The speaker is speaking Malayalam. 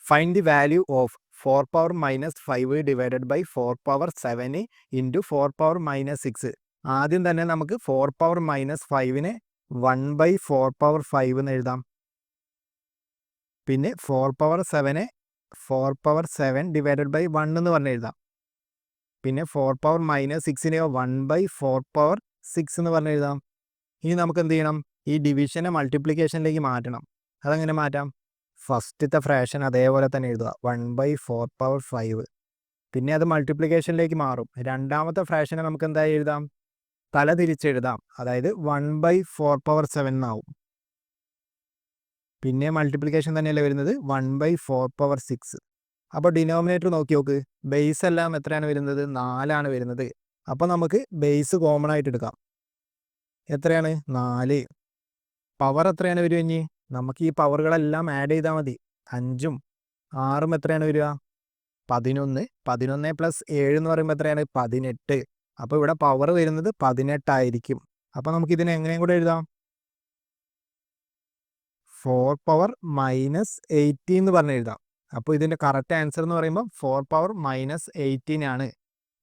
Find the value of 4 power minus 5 divided by 4 power 7 into 4 power minus 6. ആദ്യം തന്നെ നമുക്ക് 4 പവർ മൈനസ് 5നെ 1 ബൈ 4 പവർ 5 എന്ന് എഴുതാം. പിന്നെ 4 പവർ 7നെ 4 പവർ 7 ഡിവൈഡഡ് ബൈ 1 എന്ന് പറഞ്ഞ് എഴുതാം. പിന്നെ 4 പവർ മൈനസ് 6നെയോ 1 ബൈ 4 പവർ 6 എന്ന് പറഞ്ഞ് എഴുതാം. ഇനി നമുക്ക് എന്ത് ചെയ്യണം? ഈ ഡിവിഷനെ മൾട്ടിപ്ലിക്കേഷനിലേക്ക് മാറ്റണം. അതെങ്ങനെ മാറ്റാം? ഫസ്റ്റത്തെ ഫ്രാക്ഷൻ അതേപോലെ തന്നെ എഴുതുക, 1 ബൈ 4 പവർ 5. പിന്നെ അത് മൾട്ടിപ്ലിക്കേഷനിലേക്ക് മാറും. രണ്ടാമത്തെ ഫ്രാക്ഷനെ നമുക്ക് എന്തായി എഴുതാം? തല തിരിച്ചെഴുതാം. അതായത് 1 ബൈ 4 പവർ 7 എന്നാവും. പിന്നെ മൾട്ടിപ്ലിക്കേഷൻ തന്നെയല്ലേ വരുന്നത്, 1 ബൈ 4 പവർ 6. അപ്പോൾ ഡിനോമിനേറ്റർ നോക്കി നോക്ക്, ബേസ് എല്ലാം എത്രയാണ് വരുന്നത്? 4 വരുന്നത്. അപ്പോൾ നമുക്ക് ബേസ് കോമൺ ആയിട്ട് എടുക്കാം. എത്രയാണ്? 4. പവർ എത്രയാണ് വരിക? ഇനി നമുക്ക് ഈ പവറുകളെല്ലാം ആഡ് ചെയ്താൽ മതി. 5ഉം 6ഉം എത്രയാണ് വരിക? 11. 11 പ്ലസ് 7 എന്ന് പറയുമ്പോൾ എത്രയാണ്? 18. അപ്പോൾ ഇവിടെ പവർ വരുന്നത് 18 ആയിരിക്കും. അപ്പോൾ നമുക്ക് ഇതിനെ എങ്ങനെയും കൂടെ എഴുതാം, 4 പവർ മൈനസ് 18 എന്ന് പറഞ്ഞ് എഴുതാം. അപ്പോൾ ഇതിൻ്റെ കറക്റ്റ് ആൻസർ എന്ന് പറയുമ്പോൾ 4 പവർ മൈനസ് 18 ആണ്.